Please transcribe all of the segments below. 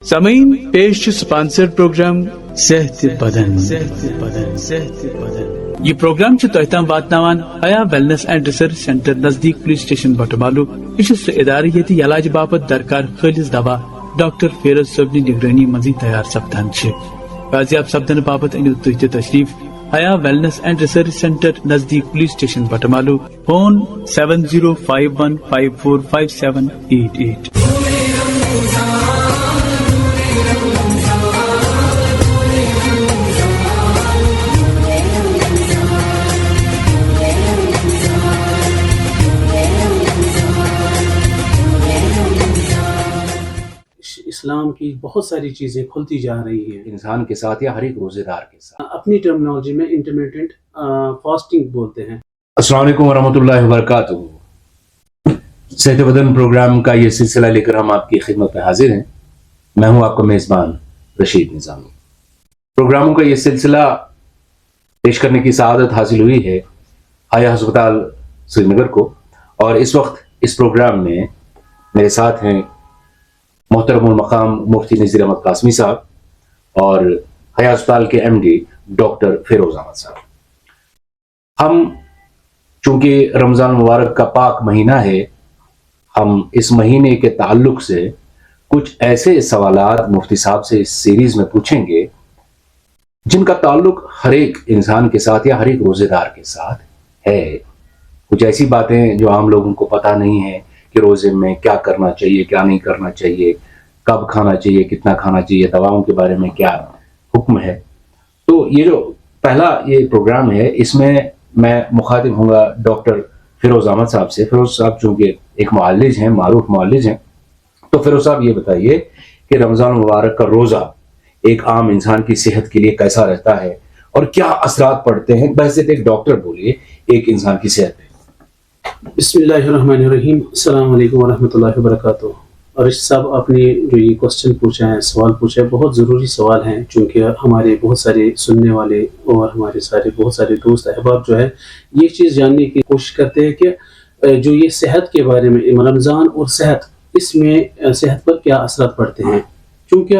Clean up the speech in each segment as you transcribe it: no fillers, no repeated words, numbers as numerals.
سامعین پیش sponsor programme صحت بدن یہ پروگرام تہ تام واتناوان حیا ویلنس اینڈ ریسرچ سینٹر نزدیک پولیس سٹیشن بٹمالو. یہ سہ ادارہ یت علاج باپت درکار خالص دوا ڈاکٹر فیروز صٲبنہِ نگرانی منزی تیار سپدان چھ. بازیاب سپدن باپت انیو تُہۍ تہِ تشریف حیا ویلنس اینڈ ریسرچ سینٹر نزدیک پولیس سٹیشن بٹمالو. فون 7051545788. اسلام کی بہت ساری چیزیں کھلتی جا رہی ہیں انسان کے ساتھ یا ہر ایک روزے دار کے ساتھ. اپنی ٹرمنالوجی میں انٹرمیٹنٹ فاسٹنگ بولتے ہیں. السلام علیکم ورحمۃ اللہ وبرکاتہ. صحت بدن پروگرام کا یہ سلسلہ لے کر ہم آپ کی خدمت میں حاضر ہیں. میں ہوں آپ کا میزبان رشید نظامی. پروگراموں کا یہ سلسلہ پیش کرنے کی سعادت حاصل ہوئی ہے حیا ہسپتال سری نگر کو، اور اس وقت اس پروگرام میں میرے ساتھ ہیں محترم المقام مفتی نذیر احمد قاسمی صاحب اور حیا ہسپتال کے M D doctor Feroz Ahmed صاحب. ہم چونکہ رمضان مبارک کا پاک مہینہ ہے، ہم اس مہینے کے تعلق سے کچھ ایسے سوالات مفتی صاحب سے اس سیریز میں پوچھیں گے جن کا تعلق ہر ایک انسان کے ساتھ یا ہر ایک روزے دار کے ساتھ ہے. کچھ ایسی باتیں جو عام لوگوں کو پتہ نہیں ہے کہ روزے میں کیا کرنا چاہیے، کیا نہیں کرنا چاہیے، کب کھانا چاہیے، کتنا کھانا چاہیے، دواؤں کے بارے میں کیا حکم ہے. تو یہ جو پہلا یہ پروگرام ہے اس میں میں مخاطب ہوں گا ڈاکٹر فیروز احمد صاحب سے. فیروز صاحب چونکہ ایک معالج ہیں، معروف معالج ہیں، تو فیروز صاحب یہ بتائیے کہ رمضان مبارک کا روزہ ایک عام انسان کی صحت کے لیے کیسا رہتا ہے اور کیا اثرات پڑتے ہیں بحیثیت ایک ڈاکٹر بولیے ایک انسان کی صحت پہ. بسم اللہ الرحمن الرحیم. السلام علیکم ورحمۃ اللہ وبرکاتہ. اور صاحب آپ نے جو یہ کوشچن پوچھا ہے، سوال پوچھا ہے، بہت ضروری سوال ہیں، چونکہ ہمارے بہت سارے سننے والے اور ہمارے بہت سارے دوست احباب جو ہے یہ چیز جاننے کی کوشش کرتے ہیں کہ جو یہ صحت کے بارے میں رمضان اور صحت، اس میں صحت پر کیا اثرات پڑتے ہیں. چونکہ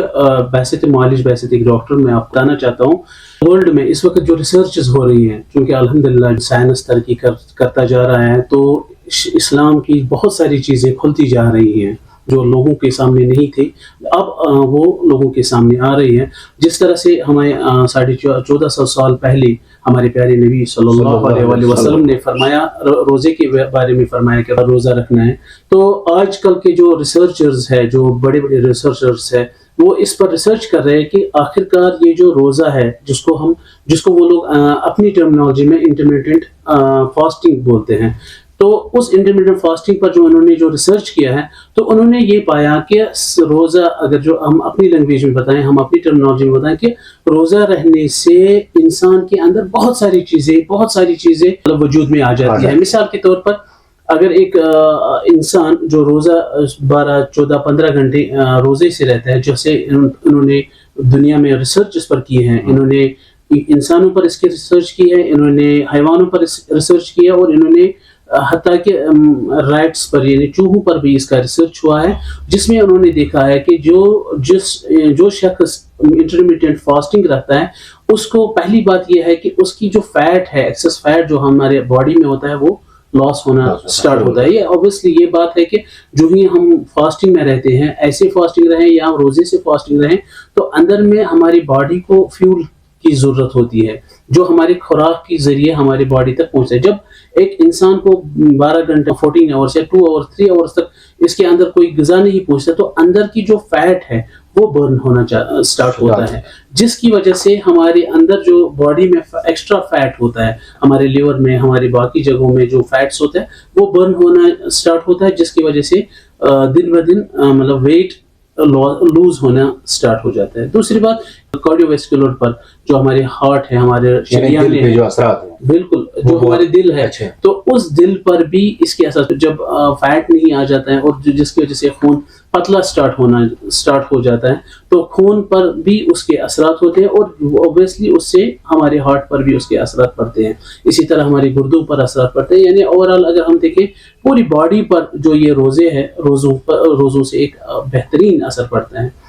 بحیثیت معالج، بحیثیت ایک ڈاکٹر میں آپ بتانا چاہتا ہوں ورلڈ میں اس وقت جو ریسرچز ہو رہی ہیں، چونکہ الحمدللہ سائنس ترقی کرتا جا رہا ہے، تو اسلام کی بہت ساری چیزیں کھلتی جا رہی ہیں جو لوگوں کے سامنے نہیں تھی، اب وہ لوگوں کے سامنے آ رہی ہیں. جس طرح سے ہمیں 1450 سال پہلے ہمارے پیارے نبی صلی اللہ علیہ وسلم نے فرمایا، روزے کے بارے میں فرمایا کہ روزہ رکھنا ہے. تو آج کل کے جو ریسرچرز ہے، جو بڑے بڑے ریسرچرز ہے، وہ اس پر ریسرچ کر رہے ہیں کہ آخرکار یہ جو روزہ ہے جس کو وہ لوگ اپنی ٹرمنالوجی میں انٹرمیٹنٹ فاسٹنگ بولتے ہیں، تو اس انٹرمیٹنٹ فاسٹنگ پر جو انہوں نے جو ریسرچ کیا ہے تو انہوں نے یہ پایا کہ روزہ، اگر جو ہم اپنی لینگویج میں بتائیں، ہم اپنی ٹرمنالوجی میں بتائیں کہ روزہ رہنے سے انسان کے اندر بہت ساری چیزیں وجود میں آ جاتی ہیں. مثال کے طور پر اگر ایک انسان جو روزہ 12 14 15 گھنٹے روزے سے رہتا ہے، جیسے انہوں نے دنیا میں ریسرچ اس پر کی ہے، انہوں نے انسانوں پر اس کی ریسرچ کی ہے، انہوں نے حیوانوں پر ریسرچ کیا، اور انہوں نے حتیٰ کہ رائٹس پر یعنی چوہوں پر بھی اس کا ریسرچ ہوا ہے، جس میں انہوں نے دیکھا ہے کہ جو شخص انٹرمیٹنٹ فاسٹنگ رکھتا ہے اس کو پہلی بات یہ ہے کہ اس کی جو فیٹ ہے، ایکسس فیٹ جو ہمارے باڈی میں ہوتا ہے، وہ لاس ہونا سٹارٹ ہوتا ہے. یہ اوبویسلی یہ بات ہے کہ جو ہی ہم فاسٹنگ میں رہتے ہیں، ایسے فاسٹنگ رہیں یا روزے سے فاسٹنگ رہیں، تو اندر میں ہماری باڈی کو فیول کی ضرورت ہوتی ہے جو ہمارے خوراک کے ذریعے ہماری باڈی تک پہنچتا ہے. جب ایک انسان کو 12 گھنٹے 14 آورس یا 2 آورس 3 آورس تک اس کے اندر کوئی غذا نہیں پہنچتا، تو اندر کی جو فیٹ ہے وہ برن ہونا سٹارٹ ہوتا ہے، جس کی وجہ سے ہمارے اندر جو باڈی میں ایکسٹرا فیٹ ہوتا ہے، ہمارے لیور میں، ہمارے باقی جگہوں میں جو فیٹس ہوتے ہیں وہ برن ہونا سٹارٹ ہوتا ہے، جس کی وجہ سے دن بدن مطلب ویٹ لوز ہونا سٹارٹ ہو جاتا ہے. دوسری بات کارڈیو ویسکولر پر جو ہمارے ہارٹ ہے، ہمارے شریان ہے، جو اثرات ہیں بالکل جو ہمارے دل ہے، تو اس دل پر بھی اس کے اثر، جب فیٹ نہیں آ جاتا ہے اور جس کی وجہ سے خون پتلا سٹارٹ ہو جاتا ہے، تو خون پر بھی اس کے اثرات ہوتے ہیں، اور اوبویسلی اس سے ہمارے ہارٹ پر بھی اس کے اثرات پڑتے ہیں. اسی طرح ہماری گردوں پر اثرات پڑتے ہیں. یعنی اوورآل اگر ہم دیکھیں پوری باڈی پر جو یہ روزے ہیں، روزوں سے ایک بہترین اثر پڑتا ہے.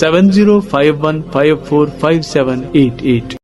7051545788।